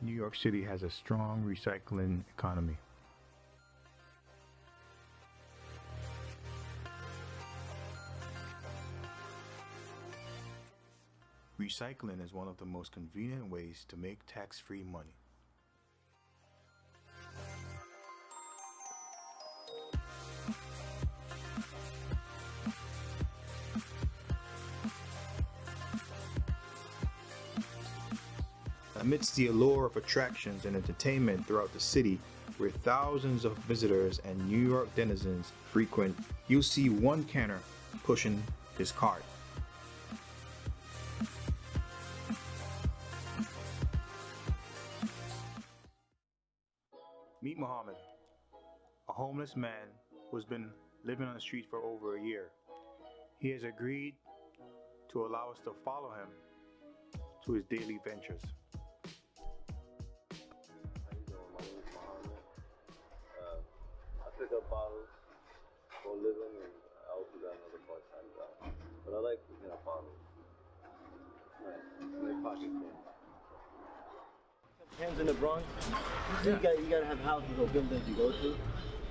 New York City has a strong recycling economy. Recycling is one of the most convenient ways to make tax-free money. Amidst the allure of attractions and entertainment throughout the city, where thousands of visitors and New York denizens frequent, you'll see one canner pushing his cart. Meet Muhammad, a homeless man who's been living on the street for over a year. He has agreed to allow us to follow him to his daily ventures. I pick up bottles for a living, and I also got another part-time job. But I like picking up bottles. It's nice. My pocket full. Cans in the Bronx, you gotta have houses or buildings you go to.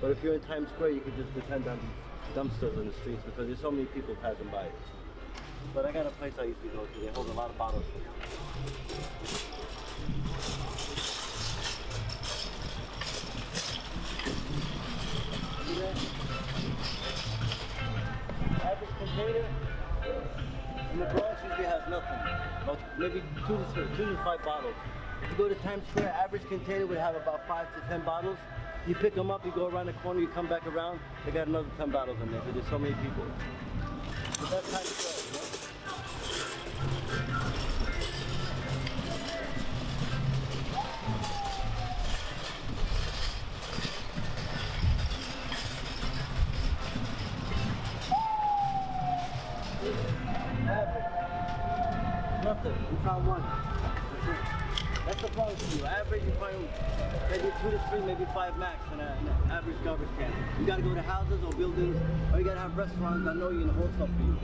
But if you're in Times Square, you can just depend on dumpsters on the streets because there's so many people passing by. But I got a place I used to go to. They hold a lot of bottles. Average container in the Bronx usually has nothing. About maybe two to five bottles. If you go to Times Square, average container would have about 5 to 10 bottles. You pick them up, you go around the corner, you come back around, they got another 10 bottles in there because there's so many people. But that's Times Square, you know? Nothing. We found one. That's it. That's the problem for you. Average, you find maybe 2 to 3, maybe 5 max in an average garbage can. You gotta go to houses or buildings, or you gotta have restaurants that know you and hold stuff for you.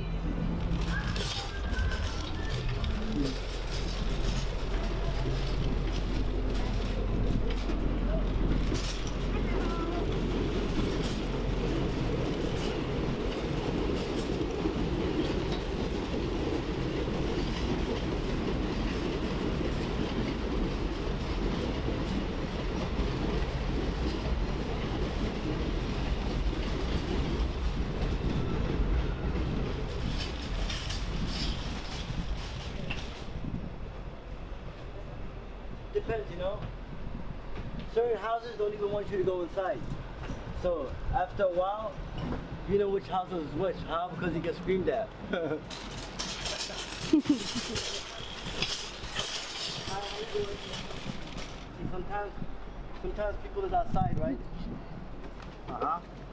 Depends, you know. Certain houses don't even want you to go inside. So after a while, you know which house is which. How? Because you get screamed at. Sometimes people is outside, right?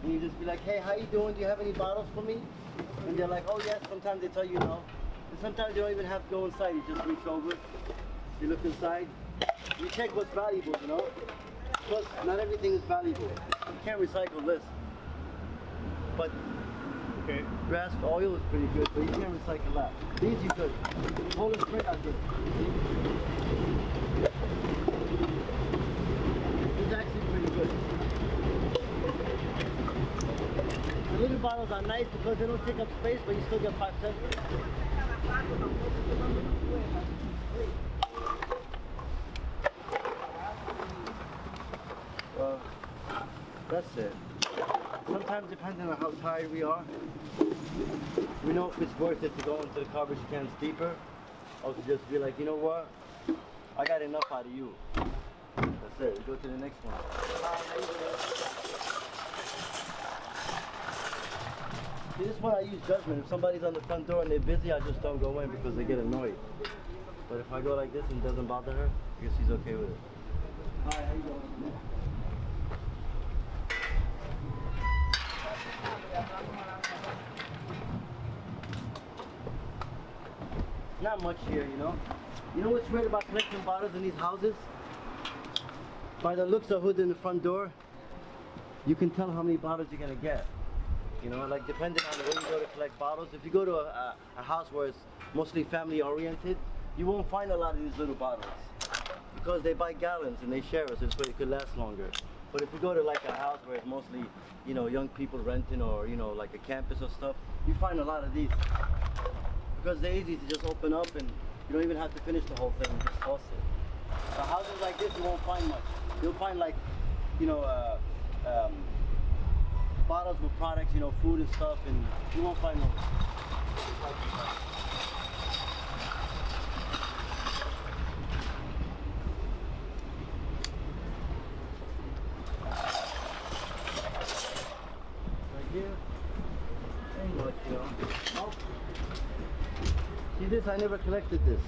And you just be like, hey, how you doing? Do you have any bottles for me? And they're like, oh yes. Sometimes they tell you no. And sometimes you don't even have to go inside. You just reach over, you look inside. You check what's valuable, you know? Plus, not everything is valuable. You can't recycle this. But grass oil is pretty good, but you can't recycle that. These you could. Poland Spring are good. It's actually pretty good. The little bottles are nice because they don't take up space, but you still get 5 cents for it. That's it. Sometimes depending on how tired we are, we know if it's worth it to go into the garbage cans deeper, or to just be like, you know what, I got enough out of you. That's it, we go to the next one. See, this is when I use judgment. If somebody's on the front door and they're busy, I just don't go in because they get annoyed. But if I go like this and it doesn't bother her, I guess she's okay with it. Hi, how you doing? Not much here, you know. You know what's weird about collecting bottles in these houses? By the looks of who's in the front door, you can tell how many bottles you're gonna get. You know, like depending on where you go to collect bottles. If you go to a house where it's mostly family oriented, you won't find a lot of these little bottles. because they buy gallons and they share us, so it could last longer. But if you go to like a house where it's mostly, you know, young people renting, or, you know, like a campus or stuff, you find a lot of these. Because they're easy to just open up and you don't even have to finish the whole thing, you just toss it. So houses like this, you won't find much. You'll find like, you know, bottles with products, you know, food and stuff, and you won't find those. Here, ain't much, you know. Oh. See this? I never collected this.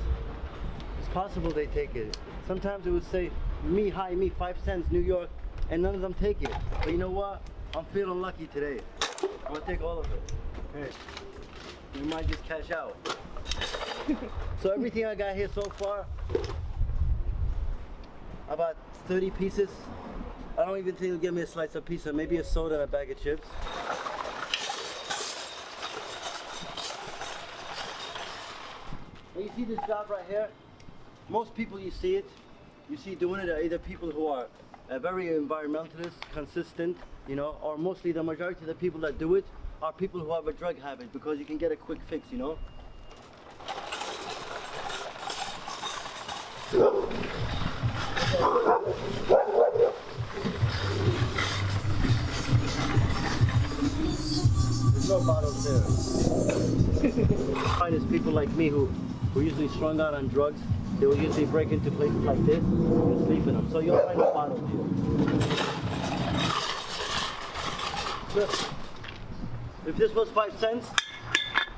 It's possible they take it. Sometimes it would say, me, 5 cents, New York, and none of them take it. But you know what? I'm feeling lucky today. I'm gonna take all of it. Hey, we might just cash out. So everything I got here so far, about 30 pieces. I don't even think he'll give me a slice of pizza, maybe a soda and a bag of chips. And you see this job right here? Most people you see doing it are either people who are very environmentalist, consistent, you know, or mostly the majority of the people that do it are people who have a drug habit, because you can get a quick fix, you know. There's no bottles there. Find is people like me who usually strung out on drugs. They will usually break into places like this and sleep in them. So you'll find no bottles here. If this was 5 cents,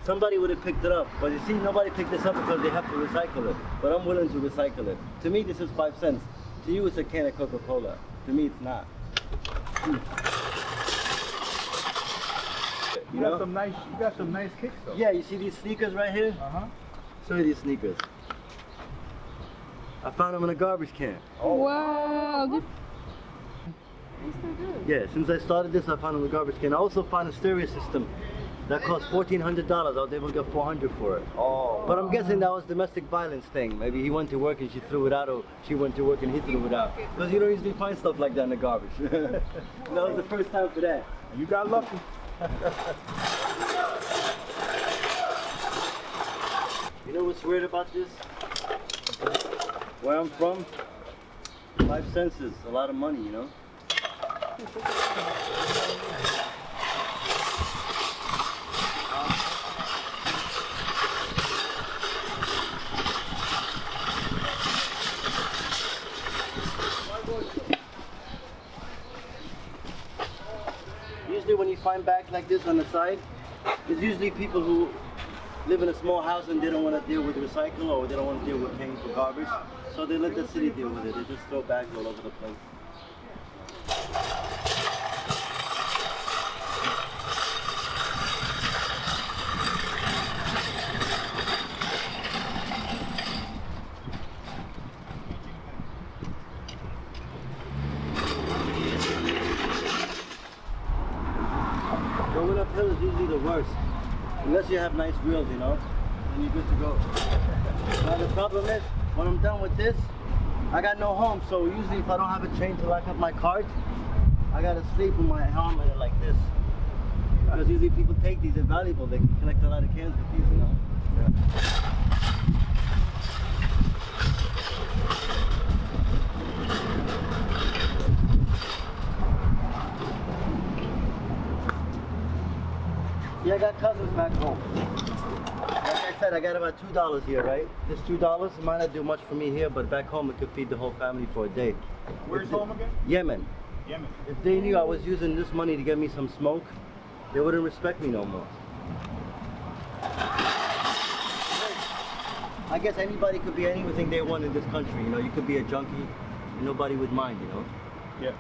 somebody would have picked it up. But you see, nobody picked this up because they have to recycle it. But I'm willing to recycle it. To me, this is 5 cents. To you, it's a can of Coca-Cola. To me, it's not. You got some nice kicks though. Yeah, you see these sneakers right here? Uh-huh. Show you these sneakers. I found them in a garbage can. Oh. Wow. Yeah, since I started this, I found them in a garbage can. I also found a stereo system that cost $1,400. I was able to get $400 for it. Oh. But I'm guessing that was domestic violence thing. Maybe he went to work and she threw it out, or she went to work and he threw it out. Because you don't usually find stuff like that in the garbage. That was the first time for that. You got lucky. You know what's weird about this? Where I'm from, 5 cents is a lot of money, you know? Usually when you find bags like this on the side, it's usually people who live in a small house and they don't want to deal with recycle, or they don't want to deal with paying for garbage. So they let the city deal with it. They just throw bags all over the place. Going uphill is usually the worst. Unless you have nice wheels, you know, then you're good to go. Now the problem is, when I'm done with this, I got no home, so usually if I don't have a chain to lock up my cart, I gotta sleep with my helmet like this. Because usually people take these, they're valuable, they can collect a lot of cans with these, you know. Yeah. Yeah, I got cousins back home. Like I said, I got about $2 here, right? This $2 might not do much for me here, but back home it could feed the whole family for a day. Where's home again? Yemen. Yemen. If they knew I was using this money to get me some smoke, they wouldn't respect me no more. I guess anybody could be anything they want in this country, you know. You could be a junkie, nobody would mind, you know. Yeah.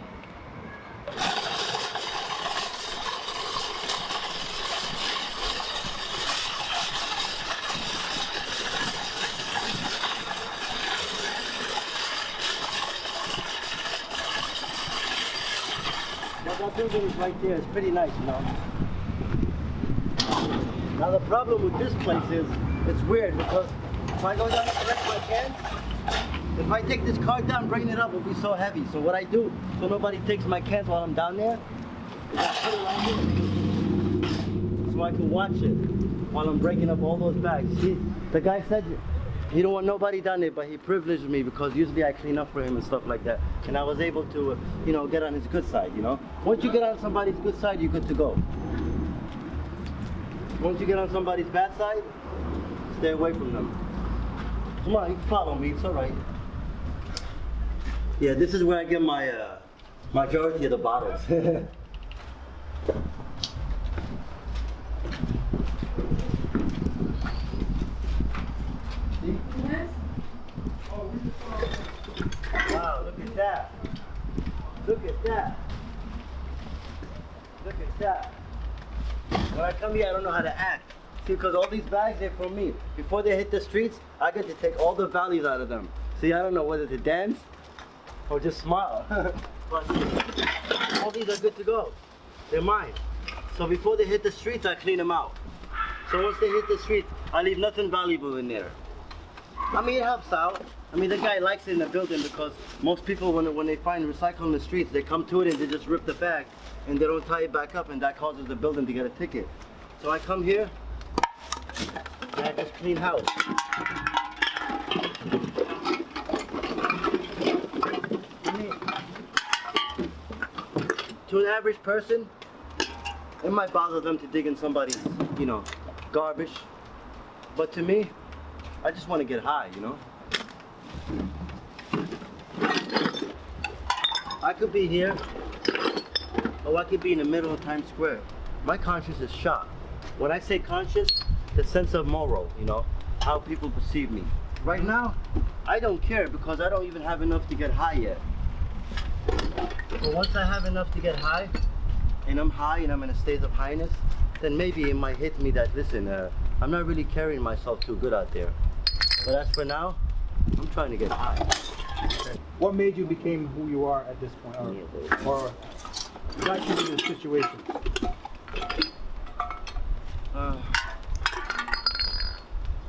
That building is right there. It's pretty nice, you know. Now the problem with this place is, it's weird because if I go down to collect my cans, If I take this cart down, bringing it up will be so heavy. So what I do, so nobody takes my cans while I'm down there, I put it right here. So I can watch it while I'm breaking up all those bags. See, the guy said he don't want nobody down there, but he privileged me because usually I clean up for him and stuff like that. And I was able to, you know, get on his good side, you know. Once you get on somebody's good side, you're good to go. Once you get on somebody's bad side, stay away from them. Come on, you can follow me, it's all right. Yeah, this is where I get my majority of the bottles. Wow, look at that. Look at that. Look at that. When I come here, I don't know how to act. See, because all these bags, they're from me. Before they hit the streets, I get to take all the values out of them. See, I don't know whether to dance or just smile. But all these are good to go. They're mine. So before they hit the streets, I clean them out. So once they hit the streets, I leave nothing valuable in there. I mean, it helps out. I mean, the guy likes it in the building because most people, when they find recycle in the streets, they come to it and they just rip the bag and they don't tie it back up, and that causes the building to get a ticket. So I come here and I just clean house. I mean, to an average person, it might bother them to dig in somebody's, you know, garbage. But to me, I just want to get high, you know? I could be here, or I could be in the middle of Times Square. My conscience is shot. When I say conscious, the sense of moral, you know, how people perceive me. Right now, I don't care because I don't even have enough to get high yet. But once I have enough to get high, and I'm high and I'm in a state of highness, then maybe it might hit me that, listen, I'm not really carrying myself too good out there. But as for now, I'm trying to get high. Okay. What made you become who you are at this point, or got you in this situation?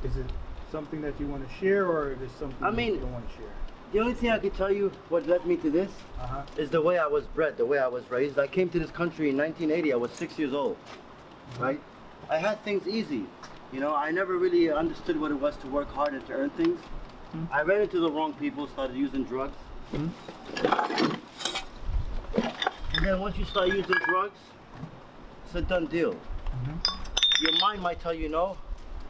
Is it something that you want to share, or is it something you don't want to share? The only thing I can tell you what led me to this is the way I was bred, the way I was raised. I came to this country in 1980. I was 6 years old, right? I had things easy. You know, I never really understood what it was to work hard and to earn things. I ran into the wrong people, started using drugs. And then once you start using drugs, it's a done deal. Your mind might tell you no,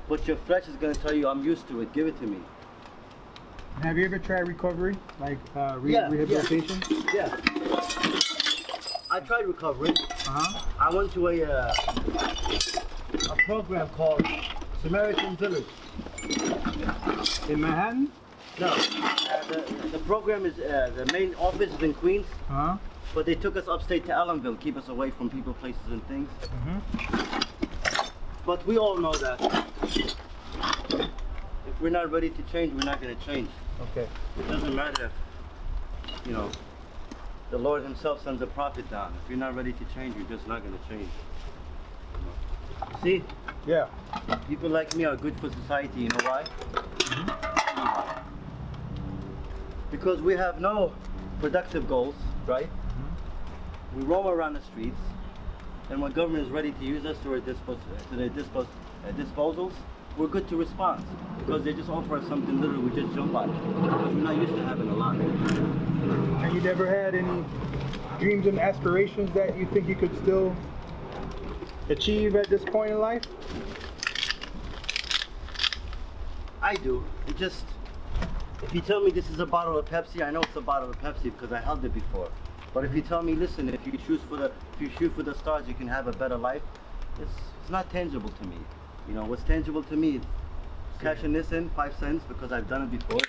but your flesh is going to tell you, I'm used to it, give it to me. Have you ever tried recovery, like rehabilitation? Yeah. I tried recovery. I went to a program called Samaritan Village. In Manhattan? No, the program is, the main office is in Queens, but they took us upstate to Allenville, keep us away from people, places, and things. But we all know that if we're not ready to change, we're not going to change. Okay. It doesn't matter if, you know, the Lord himself sends a prophet down. If you're not ready to change, you're just not going to change. See? Yeah. People like me are good for society, you know why? Because we have no productive goals, right? We roam around the streets, and when government is ready to use us to their disposals, we're good to respond. Because they just offer us something little, we just jump on it. Because we're not used to having a lot. And you never had any dreams and aspirations that you think you could still achieve at this point in life? I do. It just, if you tell me this is a bottle of Pepsi, I know it's a bottle of Pepsi because I held it before. But if you tell me, listen, if you shoot for the stars, you can have a better life, it's not tangible to me. You know, what's tangible to me is cashing this in, 5 cents, because I've done it before,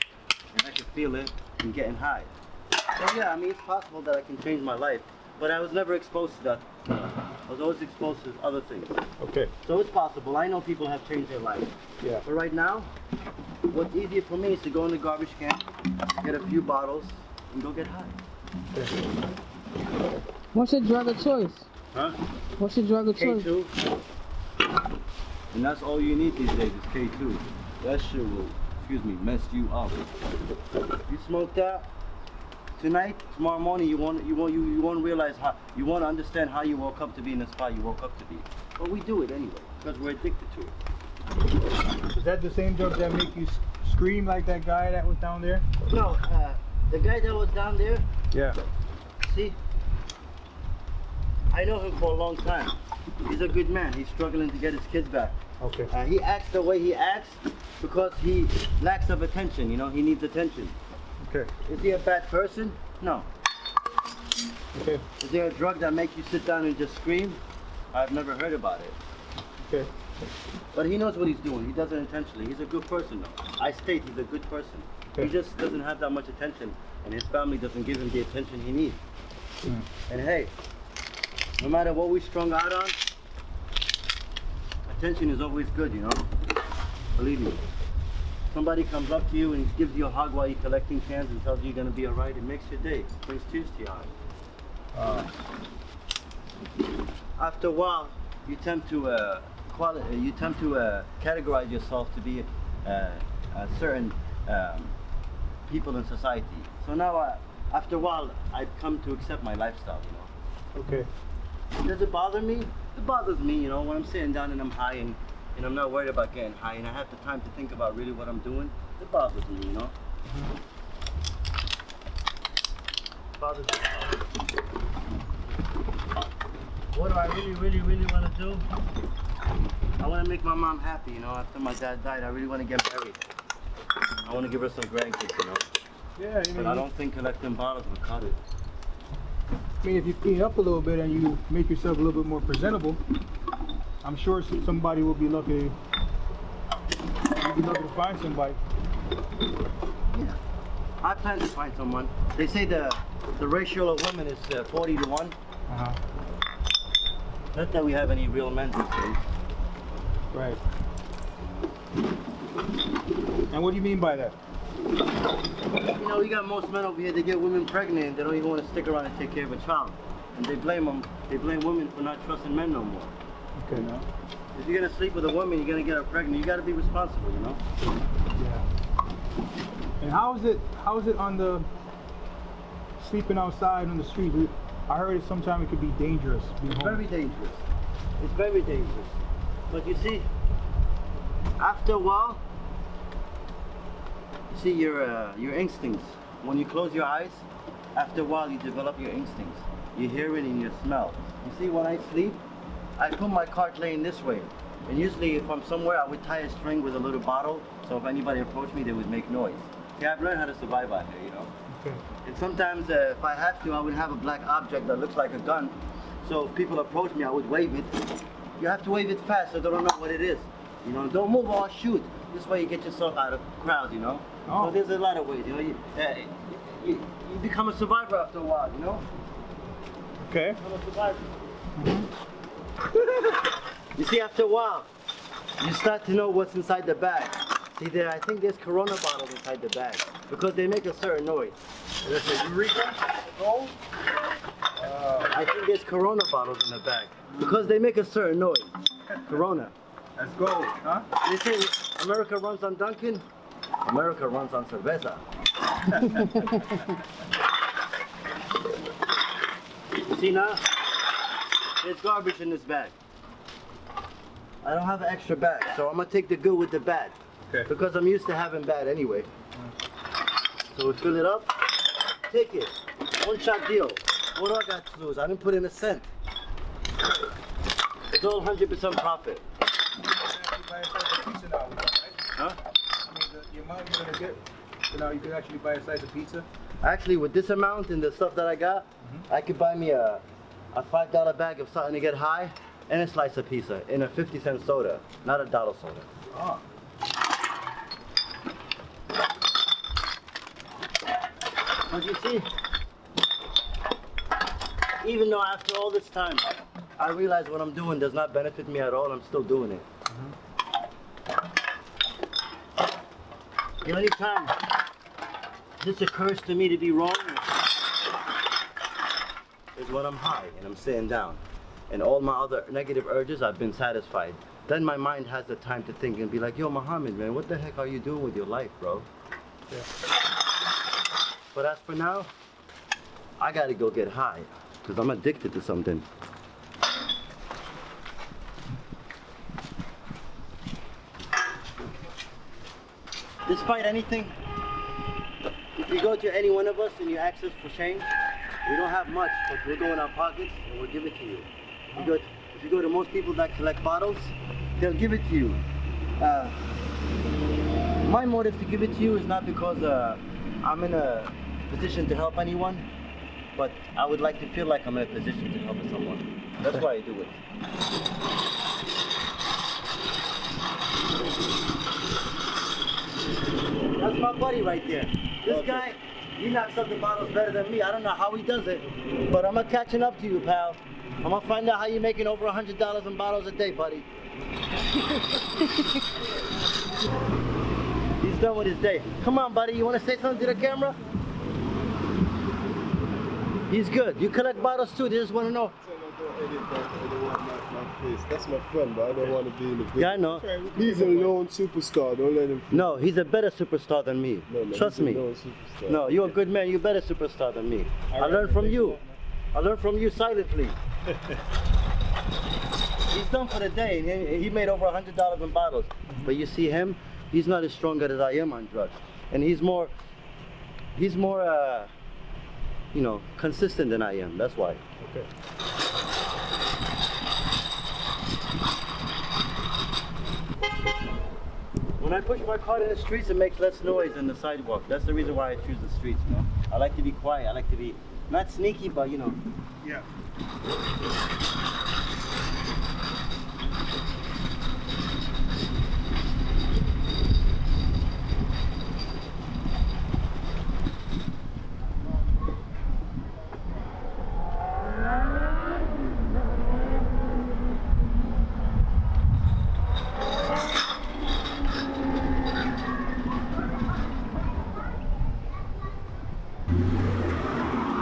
and I can feel it and getting high. So yeah, I mean, it's possible that I can change my life, but I was never exposed to that. I was always exposed to other things. Okay. So it's possible. I know people have changed their life. Yeah. But right now, what's easier for me is to go in the garbage can, get a few bottles, and go get high. Okay. What's your drug of choice? Huh? What's your drug of choice? K2. And that's all you need these days is K2. That shit will excuse me, messed you up. You smoke that tonight, tomorrow morning, you won't realize how, you won't understand how you woke up to be in the spot you woke up to be. But we do it anyway because we're addicted to it. Is that the same drugs that make you scream like that guy that was down there? No, the guy that was down there. Yeah. See, I know him for a long time. He's a good man. He's struggling to get his kids back. Okay. He acts the way he acts because he lacks of attention. You know, he needs attention. Okay. Is he a bad person? No. Okay. Is there a drug that makes you sit down and just scream? I've never heard about it. Okay. But he knows what he's doing. He does it intentionally. He's a good person though. I state he's a good person. Okay. He just doesn't have that much attention and his family doesn't give him the attention he needs. Mm. And hey, no matter what we strung out on, attention is always good, you know? Believe me. Somebody comes up to you and gives you a hug while you're collecting cans and tells you you're gonna be alright, it makes your day. It brings tears to your eyes. After a while, you tend to categorize yourself to be a certain people in society. So now, after a while, I've come to accept my lifestyle, you know? Okay. Does it bother me? It bothers me, you know, when I'm sitting down and I'm high and I'm not worried about getting high and I have the time to think about really what I'm doing. It bothers me, you know? It bothers me. What do I really want to do? I want to make my mom happy, you know? After my dad died, I really want to get married. I want to give her some grandkids, you know? Yeah, But I don't think collecting bottles will cut it. I mean, if you clean up a little bit and you make yourself a little bit more presentable, I'm sure somebody will be lucky. You'll be lucky to find somebody. Yeah. I plan to find someone. They say the ratio of women is 40 to 1. Uh-huh. Not that we have any real men these days. Right. And what do you mean by that? You know, you got most men over here, they get women pregnant and they don't even want to stick around and take care of a child. And they blame women for not trusting men no more. Okay. You know? If you're gonna sleep with a woman, you're gonna get her pregnant, you gotta be responsible, you know? Yeah. And how is it on the sleeping outside on the street? I heard it sometimes it could be dangerous. It's very dangerous. It's very dangerous. But you see, after a while, you see your instincts. When you close your eyes, after a while you develop your instincts. You hear it and you smell. You see, when I sleep, I put my cart laying this way. And usually if I'm somewhere, I would tie a string with a little bottle, so if anybody approached me, they would make noise. See, I've learned how to survive out here, you know? Okay. And sometimes if I have to, I would have a black object that looks like a gun. So if people approach me, I would wave it. You have to wave it fast so they don't know what it is. You know, don't move or shoot. This way you get yourself out of crowds, you know? Oh. So there's a lot of ways, you know? You become a survivor after a while, you know? Okay. Become a survivor. You see, after a while, you start to know what's inside the bag. See there, I think there's Corona bottles inside the bag because they make a certain noise. There's a Eureka? Gold? I think there's Corona bottles in the bag because they make a certain noise. Corona. That's gold, huh? They say America runs on Dunkin'. America runs on cerveza. See now? There's garbage in this bag. I don't have an extra bag, so I'm gonna take the good with the bad. Okay. Because I'm used to having bad anyway. So we fill it up, take it. One shot deal. What do I got to lose? I didn't put in a cent. It's all 100% profit. You can actually buy a slice of pizza now, right? Huh? I mean, the amount you're gonna get, so now you can actually buy a slice of pizza. Actually, with this amount and the stuff that I got, I could buy me a $5 bag of something to get high and a slice of pizza in a 50-cent soda, not a dollar soda. Oh. But you see, even though after all this time, I realize what I'm doing does not benefit me at all, I'm still doing it. The only time this occurs to me to be wrong is when I'm high and I'm sitting down. And all my other negative urges, I've been satisfied then my mind has the time to think and be like, yo, Muhammad, man, what the heck are you doing with your life, bro? Yeah. But as for now, I gotta go get high, because I'm addicted to something. Despite anything, if you go to any one of us and you ask us for change, we don't have much, but we'll go in our pockets and we'll give it to you. If you go to most people that collect bottles, they'll give it to you. My motive to give it to you is not because I'm in a position to help anyone, but I would like to feel like I'm in a position to help someone. That's why I do it. That's my buddy right there. This guy, he knocks up the bottles better than me. I don't know how he does it, but I'm gonna catching up to you, pal. I'm gonna find out how you're making over $100 in bottles a day, buddy. He's done with his day. Come on, buddy. You wanna say something to the camera? He's good. You collect bottles too. They just wanna know. That's my friend, but I don't want to be in the video. Yeah, I know. He's a known superstar. Don't let him. No, he's a better superstar than me. No, Trust he's a me. known superstar. No, you're a good man. You're a better superstar than me. I learned from you. I learned from you silently. He's done for the day. He made over $100 in bottles. But you see him, he's not as strong as I am on drugs. And he's more, you know, consistent than I am. That's why. Okay. When I push my car in the streets, it makes less noise than the sidewalk. That's the reason why I choose the streets, you know? I like to be quiet. I like to be, not sneaky, but you know. Yeah.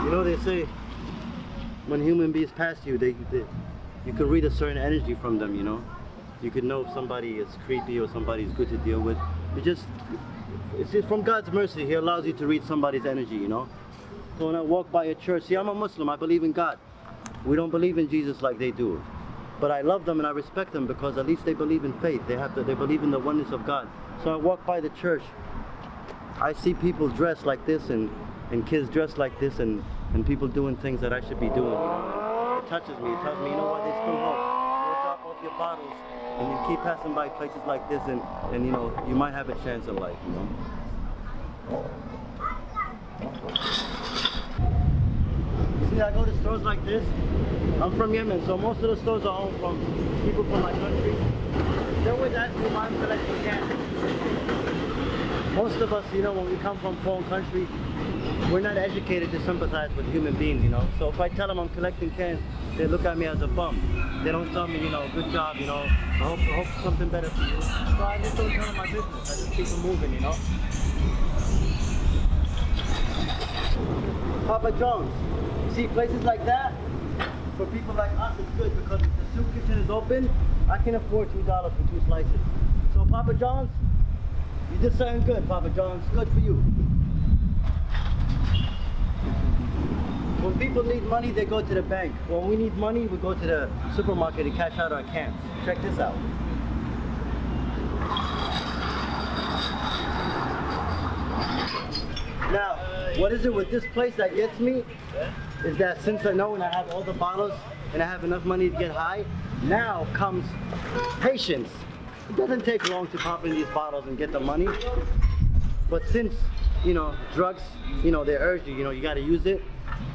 You know, they say when human beings pass you, you can read a certain energy from them, you know? You can know if somebody is creepy or somebody is good to deal with. It's just from God's mercy, He allows you to read somebody's energy, you know? So when I walk by a church, see, I'm a Muslim, I believe in God. We don't believe in Jesus like they do. But I love them and I respect them because at least they believe in faith. They believe in the oneness of God. So I walk by the church, I see people dressed like this and kids dressed like this and people doing things that I should be doing, you know? It touches me, it tells me, you know what, there's still hope. Go drop off your bottles and you keep passing by places like this and you know, you might have a chance in life, you know? See, I go to stores like this. I'm from Yemen, so most of the stores are owned from people from my country. They always ask me why I'm collecting cans. Most of us, you know, when we come from foreign country, we're not educated to sympathize with human beings, you know. So if I tell them I'm collecting cans, they look at me as a bum. They don't tell me, you know, good job, you know, I hope something better for you. So I just don't tell them my business. I just keep them moving, you know. Papa John's. See, places like that, for people like us, it's good because if the soup kitchen is open, I can afford $2 for 2 slices. So Papa John's, you did something good, Papa John's. Good for you. When people need money, they go to the bank. When we need money, we go to the supermarket and cash out our cans. Check this out. Now, what is it with this place that gets me? Is that since I know and I have all the bottles and I have enough money to get high, now comes patience. It doesn't take long to pop in these bottles and get the money. But since, you know, drugs, you know, they urge you, you know, you gotta use it.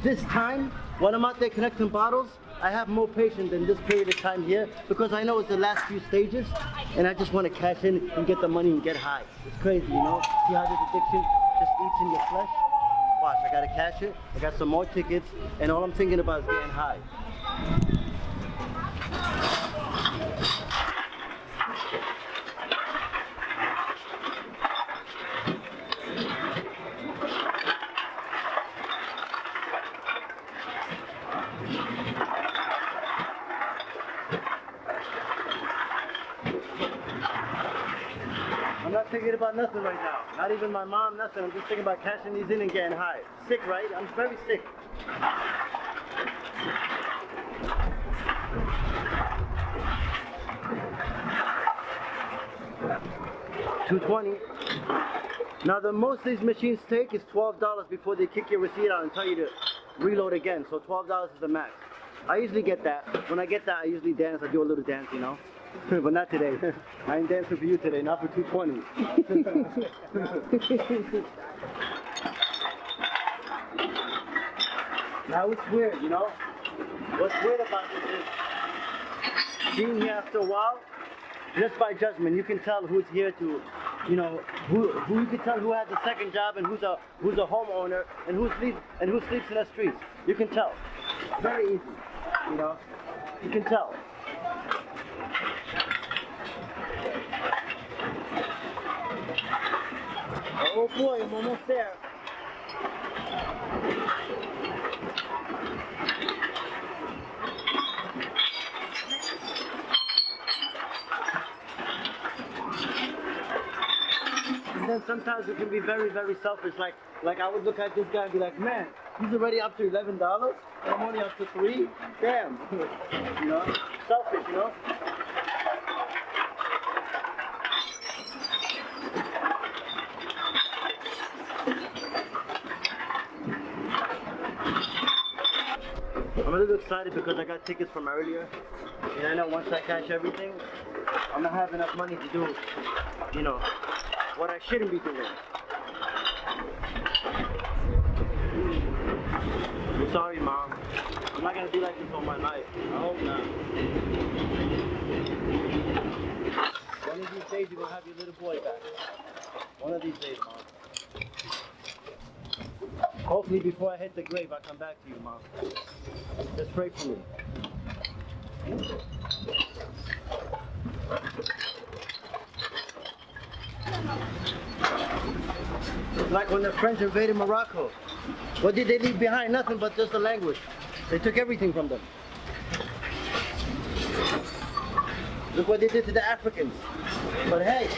This time, when I'm out there collecting bottles, I have more patience than this period of time here because I know it's the last few stages and I just want to cash in and get the money and get high. It's crazy, you know? See how this addiction just eats in your flesh? Watch, I gotta cash it, I got some more tickets, and all I'm thinking about is getting high. thinking about nothing right now. Not even my mom, nothing. I'm just thinking about cashing these in and getting high. Sick, right? I'm very sick. $2.20. Now the most these machines take is $12 before they kick your receipt out and tell you to reload again. So $12 is the max. I usually get that. When I get that, I usually dance. I do a little dance, you know. But not today. I ain't dancing for you today, not for $2.20. Now it's weird, you know? What's weird about this is, being here after a while, just by judgment, you can tell who's here to, you know, who you can tell who has a second job and who's a homeowner and who sleeps in the streets. You can tell. Very easy, you know. You can tell. Oh boy, I'm almost there. And then sometimes we can be very, very selfish. Like I would look at this guy and be like, man, he's already up to $11 and I'm only up to $3. Damn. You know? Selfish, you know? I'm a little excited because I got tickets from earlier. And I know once I cash everything, I'm gonna have enough money to do, you know, what I shouldn't be doing. I'm sorry, Mom. I'm not gonna be like this all my life. I hope not. One of these days you're gonna have your little boy back. One of these days, Mom. Hopefully before I hit the grave, I come back to you, Mom. Just pray for me. Like when the French invaded Morocco. What did they leave behind? Nothing but just the language. They took everything from them. Look what they did to the Africans. But hey,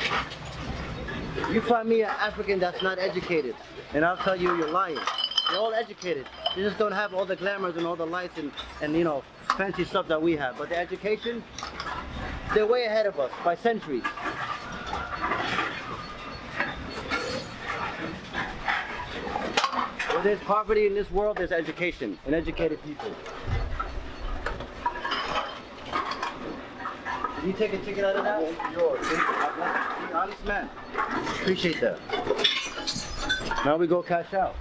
you find me an African that's not educated, and I'll tell you you're lying. They're all educated. They just don't have all the glamours and all the lights and you know, fancy stuff that we have. But the education, they're way ahead of us by centuries. Where there's poverty in this world, there's education and educated people. Did you take a ticket out of that? Yours. Honest man. Appreciate that. Now we go cash out.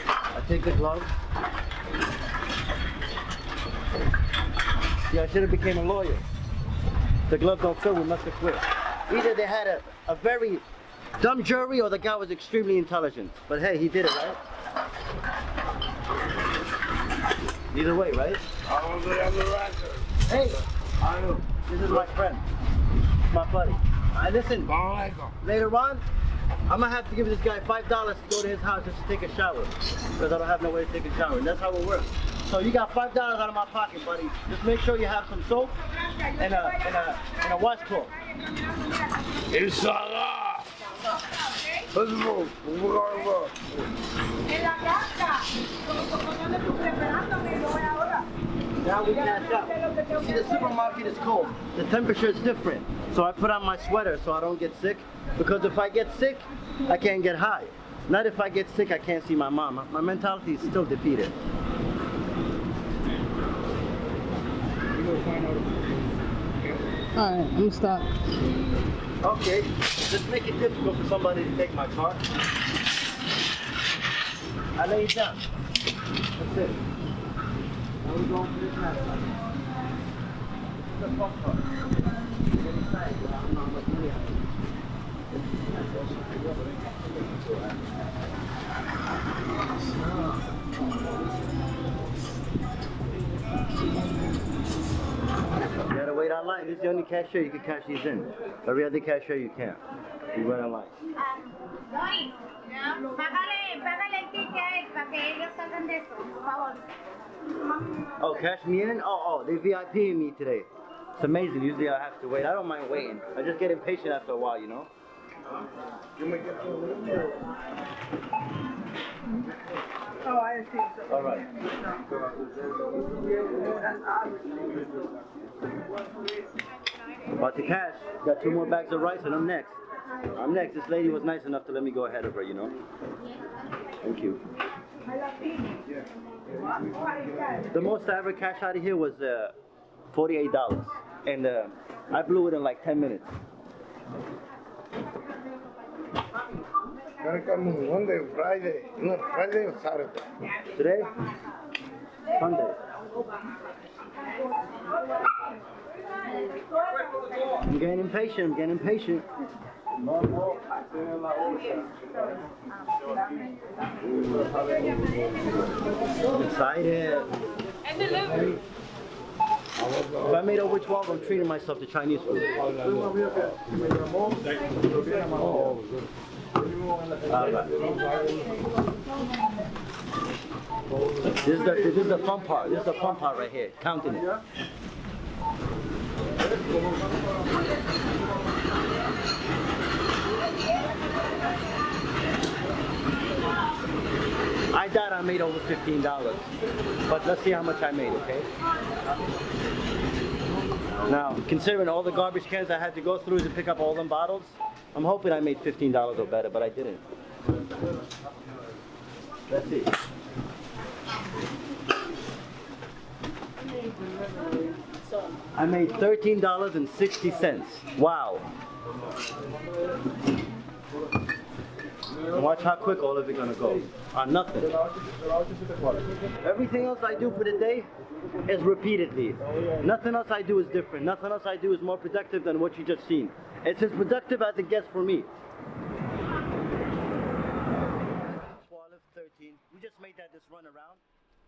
I take the gloves. See, I should have became a lawyer. The glove don't fit, we must have quit. Either they had a very dumb jury or the guy was extremely intelligent. But hey, he did it, right? Either way, right? Hey, this is my friend, my buddy. Listen, later on, I'm gonna have to give this guy $5 to go to his house just to take a shower, because I don't have no way to take a shower, and that's how it works. So you got $5 out of my pocket, buddy. Just make sure you have some soap and a washcloth. Inshallah. Let's move. We're going to move. Now we cash out. See, the supermarket is cold. The temperature is different. So I put on my sweater so I don't get sick. Because if I get sick, I can't get high. Not if I get sick, I can't see my mom. My mentality is still defeated. Alright, I'm gonna stop. Okay, just make it difficult for somebody to take my car. I lay it down. That's it. Now we're going for this last one. This is a pump car. Get inside, but I'm not much money out of You gotta wait online. This is the only cashier you can cash these in. Every other cashier you can't. You wait online. Doris, págale el ticket para que ellos salgan de eso, por favor. Oh, cash me in? Oh, they VIPing me today. It's amazing. Usually I have to wait. I don't mind waiting. I just get impatient after a while, you know? Oh, I see. All right. About to cash. Got 2 more bags of rice and I'm next. I'm next. This lady was nice enough to let me go ahead of her, you know. Thank you. The most I ever cashed out of here was $48. And I blew it in like 10 minutes. Gonna come Monday, Friday. No, Friday or Saturday. Today? Sunday. I'm getting impatient. I'm getting impatient. I'm excited. And delivery. If I made over 12, I'm treating myself to Chinese food. This is the fun part. This is the fun part right here. Counting it. I doubt I made over $15, but let's see how much I made, okay? Now, considering all the garbage cans I had to go through to pick up all them bottles, I'm hoping I made $15 or better, but I didn't. Let's see. I made $13.60. Wow. Watch how quick all of it gonna go. On nothing. Everything else I do for the day is repeatedly. Nothing else I do is different. Nothing else I do is more productive than what you just seen. It's as productive as it gets for me. 12, 13. We just made this run around.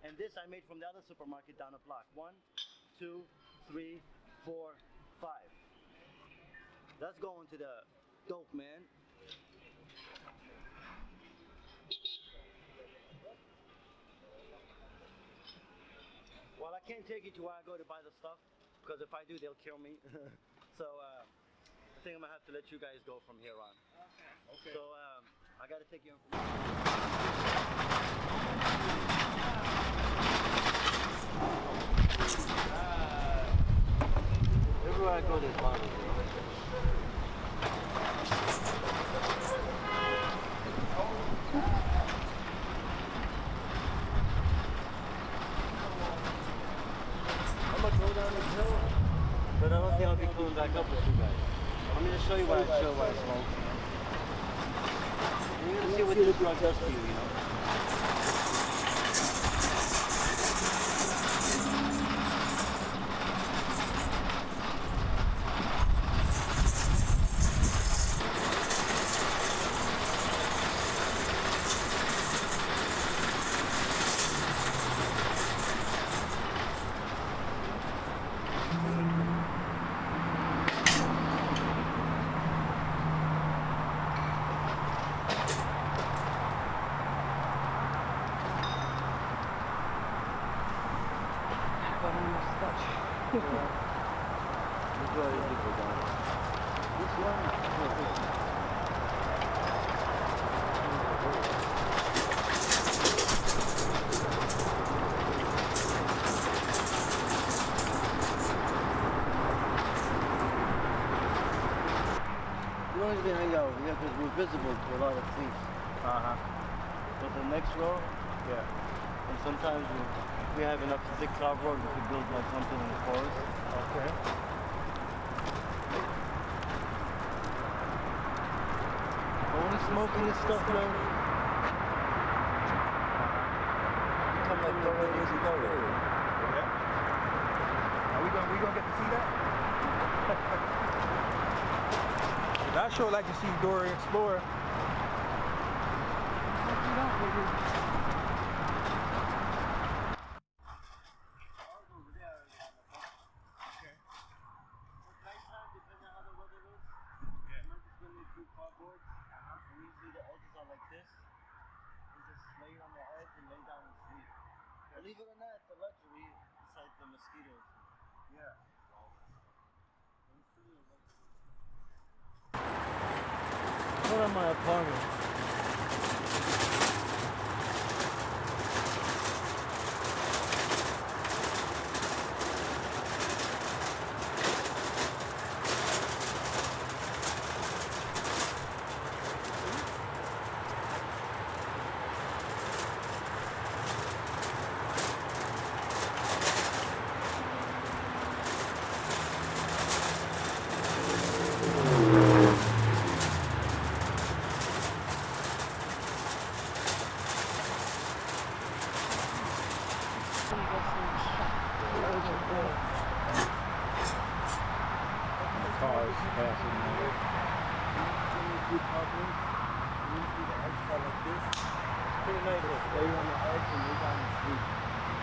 And this I made from the other supermarket down the block. 1, 2, 3, 4, 5. That's going to the dope, man. Well, I can't take you to where I go to buy the stuff, because if I do, they'll kill me. So, I think I'm gonna have to let you guys go from here on. Okay. So, I gotta take you in from everywhere I go, there's bottles. But I don't think I'll be coming back up with you guys. Let me just show you what I smoke. You're gonna see what this drug does to you, you know? We don't usually hang out here because we're visible to a lot of things. But the next row, Yeah. and sometimes we have enough thick cardboard, we could build like something in the forest. Okay. Only smoking this stuff, man. You come like 30 years ago. Are we gonna get to see that? I sure like to see Dora Explorer. Believe it or not, it's a luxury besides the mosquitoes. Yeah. of my apartment. Cars passing.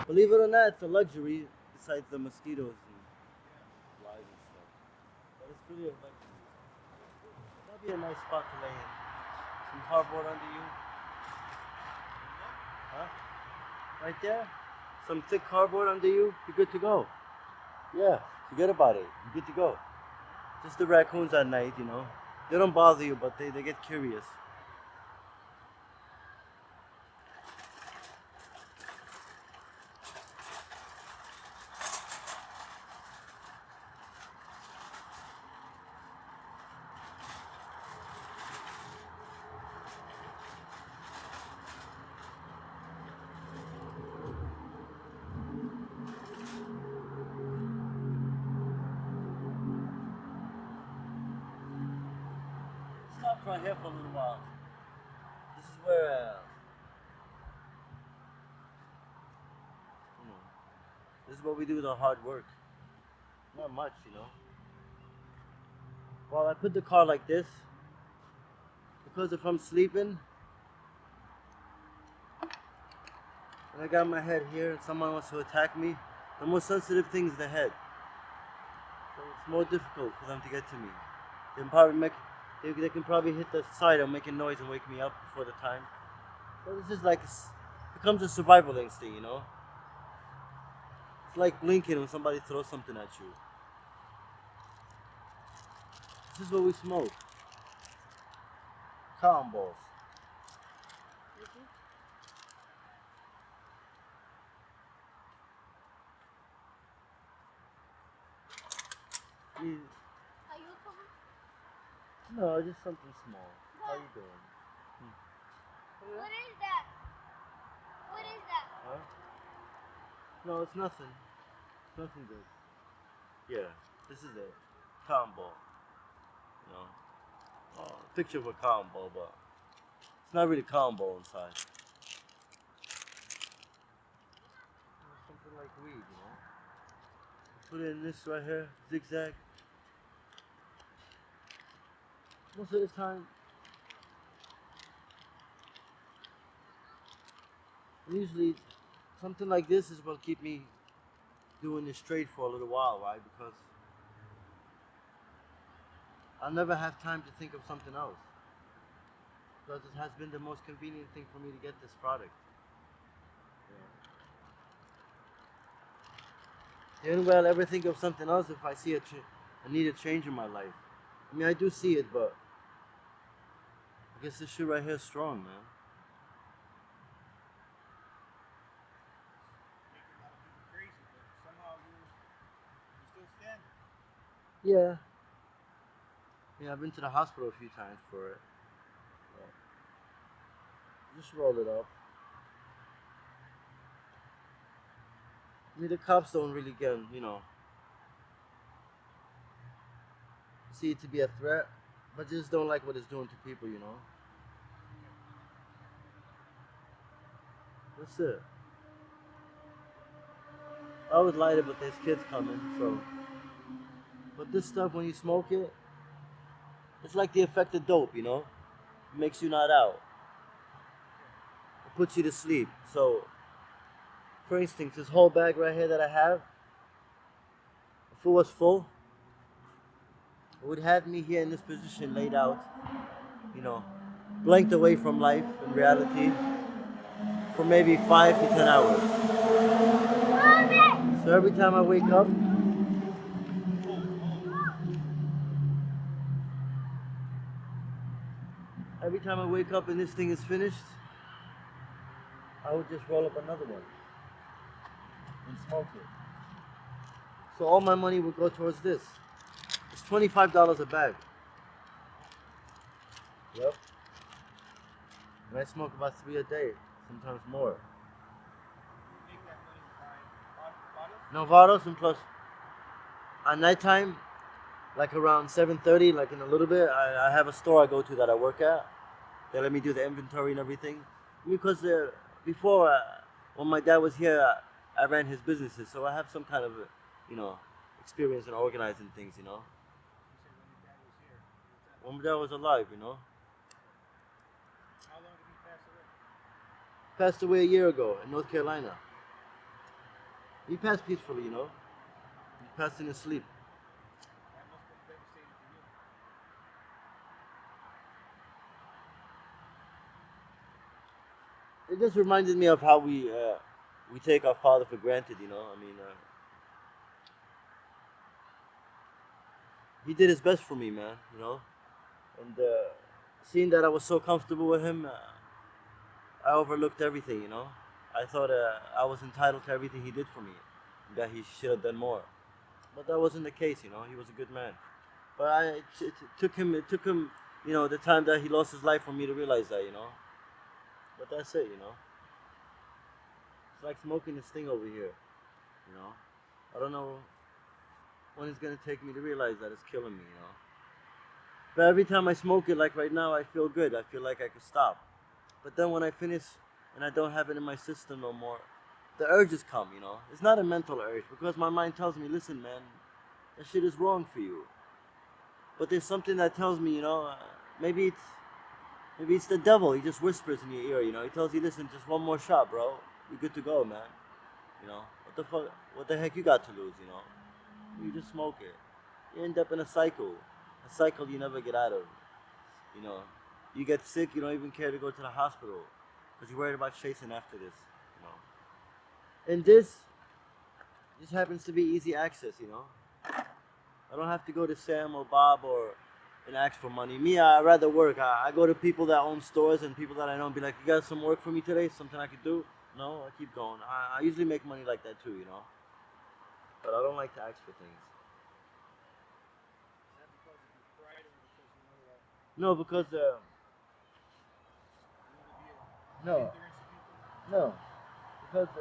Believe it or not, it's a luxury besides the mosquitoes and flies and stuff. But it's really a luxury. That'd be a nice spot to lay in. Some cardboard under you. Huh? Right there? Some thick cardboard under you, you're good to go. Yeah, forget about it. You're good to go. Just the raccoons at night, you know. They don't bother you, but they get curious. Stop right here for a little while. This is where, this is what we do with our hard work. Not much, you know. Well, I put the car like this because if I'm sleeping and I got my head here and someone wants to attack me, the most sensitive thing is the head. So it's more difficult for them to get to me. They can probably they can probably hit the side and make a noise and wake me up before the time. So this is like, becomes a survival instinct, you know? It's like blinking when somebody throws something at you. This is what we smoke. Cotton balls. Are you coming? No, just something small. How you doing? What is that? What is that? Huh? No, it's nothing. It's nothing good. Yeah, this is it. Cotton ball. You know? Oh, picture of a cotton ball, but it's not really cotton ball inside. Something like weed, you know? Put it in this right here, zigzag. Most of the time, usually something like this is what keep me doing this straight for a little while, right? Because I'll never have time to think of something else. Because it has been the most convenient thing for me to get this product. The only way I'll ever think of something else if I see I need a change in my life. I mean, I do see it, but I guess this shit right here is strong, man. Crazy, but somehow you're still standing. Yeah. Yeah, I've been to the hospital a few times for it. Just roll it up. I mean, the cops don't really get, you know, see it to be a threat, but just don't like what it's doing to people, you know. That's it. I would light it, but there's kids coming, so. But this stuff, when you smoke it, it's like the effect of dope, you know? It makes you not out. It puts you to sleep. So, for instance, this whole bag right here that I have, if it was full, it would have me here in this position laid out, you know, blanked away from life and reality for maybe 5 to 10 hours. So every time I wake up, every time I wake up and this thing is finished, I would just roll up another one and smoke it. So all my money would go towards this. It's $25 a bag. Yep. And I smoke about 3 a day, sometimes more. Novatos, and plus at nighttime, like around 7:30, like in a little bit, I have a store I go to that I work at. They let me do the inventory and everything. Because before, when my dad was here, I ran his businesses, so I have some kind of, experience in organizing things, When my dad was alive, How long did he pass away? Passed away a year ago in North Carolina. He passed peacefully, He passed in his sleep. That must have been devastating for you. It just reminded me of how we take our father for granted, he did his best for me, man, And seeing that I was so comfortable with him, I overlooked everything, I thought I was entitled to everything he did for me, that he should have done more. But that wasn't the case, He was a good man. But it took him, the time that he lost his life for me to realize that, But that's it, It's like smoking this thing over here, I don't know when it's gonna take me to realize that it's killing me, But every time I smoke it, like right now, I feel good. I feel like I could stop. But then when I finish and I don't have it in my system no more, the urges come, It's not a mental urge because my mind tells me, listen, man, that shit is wrong for you. But there's something that tells me, maybe it's the devil. He just whispers in your ear, He tells you, listen, just one more shot, bro. You're good to go, man. What the fuck? What the heck you got to lose, You just smoke it. You end up in a cycle you never get out of. You get sick, you don't even care to go to the hospital because you're worried about chasing after this. And this just happens to be easy access. I don't have to go to Sam or Bob and ask for money. Me, I rather work. I go to people that own stores and people that I know and be like, you got some work for me today? Something I could do? No, I keep going. I usually make money like that too, But I don't like to ask for things. Is that because of your pride or because you know that No, because you want to be no, hindrance to people? no, because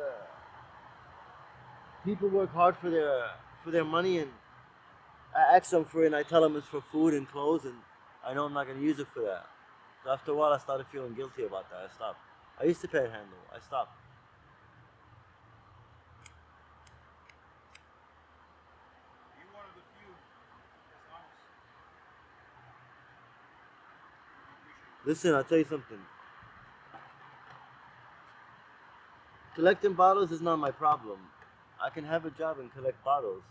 people work hard for their money, and I ask them for it, and I tell them it's for food and clothes, and I know I'm not gonna use it for that. So after a while, I started feeling guilty about that. I stopped. I used to panhandle. I stopped. You're one of the few that's honest. Listen, I'll tell you something. Collecting bottles is not my problem. I can have a job and collect bottles.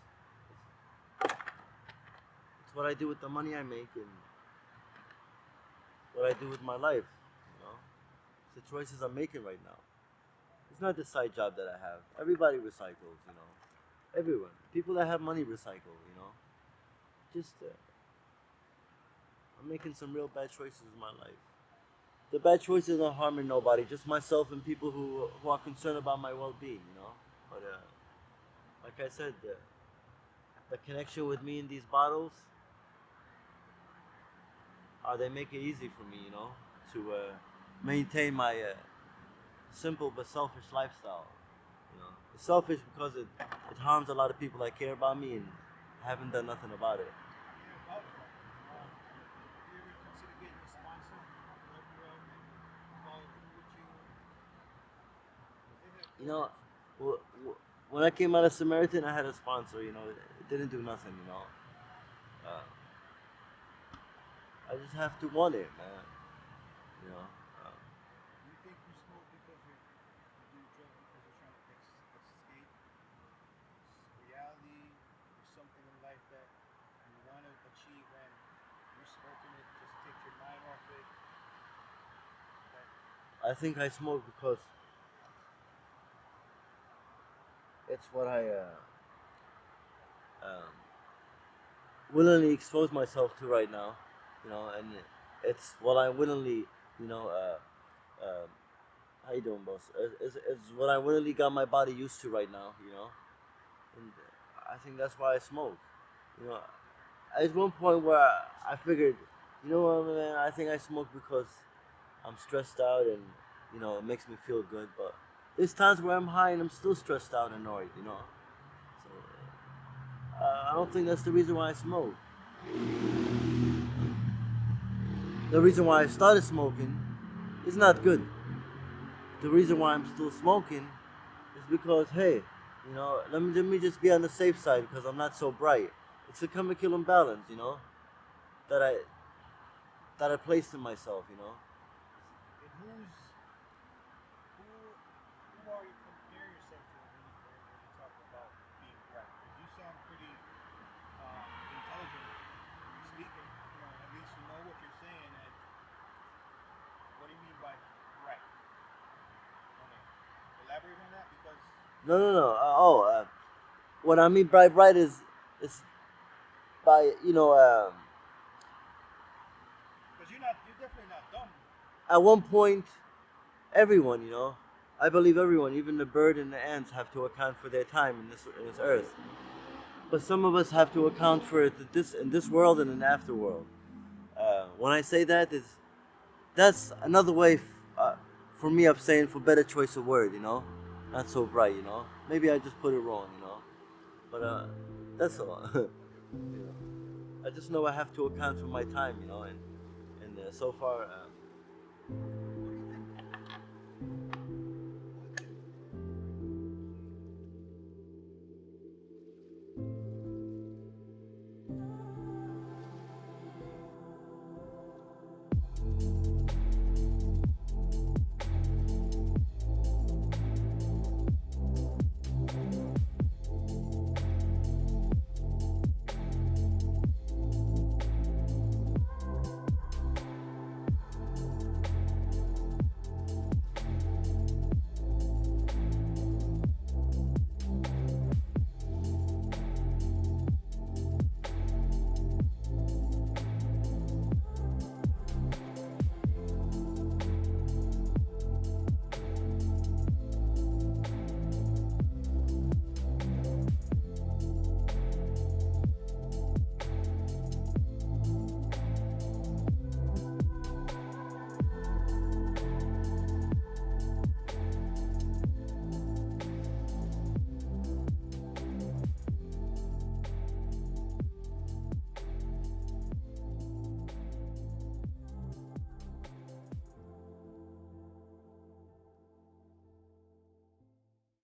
It's what I do with the money I make and what I do with my life. It's the choices I'm making right now. It's not the side job that I have. Everybody recycles, Everyone. People that have money recycle, Just, I'm making some real bad choices in my life. The bad choices aren't harming nobody, just myself and people who are concerned about my well-being, But like I said, the connection with me in these bottles, they make it easy for me, to maintain my simple but selfish lifestyle. It's selfish because it harms a lot of people that care about me and haven't done nothing about it. Yeah, about that. You ever consider getting a sponsor to help you out and follow through with you? 'Cause they have You know, programs. when I came out of Samaritan, I had a sponsor. It didn't do nothing. Uh, I just have to want it, man. You know. You think you smoke because you do drugs because you're trying to escape reality or something in life that you want to achieve and you're smoking it just takes your mind off it. That I think I smoke because it's what I willingly expose myself to right now. And it's what I willingly, you know, how you doing, boss? It's what I willingly got my body used to right now, you know, and I think that's why I smoke. You know, at one point where I figured, you know what, man, I think I smoke because I'm stressed out and you know it makes me feel good. But there's times where I'm high and I'm still stressed out and annoyed, you know. So I don't think that's the reason why I smoke. The reason why I started smoking is not good. The reason why I'm still smoking is because, hey, you know, let me just be on the safe side because I'm not so bright. It's a chemical imbalance, you know, that I placed in myself, you know. And who are you compare yourself to when you talk about being bright? Because you sound pretty intelligent speaking. You know, at least you know what you're saying. And what do you mean by bright? Want to elaborate on that? Because No, no, no. What I mean by bright is by you're definitely not dumb. at one point, everyone, you know, I believe everyone, even the bird and the ants, have to account for their time in this earth. But some of us have to account for it in this world and in the afterworld. When I say that, that's another way for me of saying for better choice of word, you know, not so bright, you know. Maybe I just put it wrong, you know, but that's all. You know, I just know I have to account for my time, you know, and so far.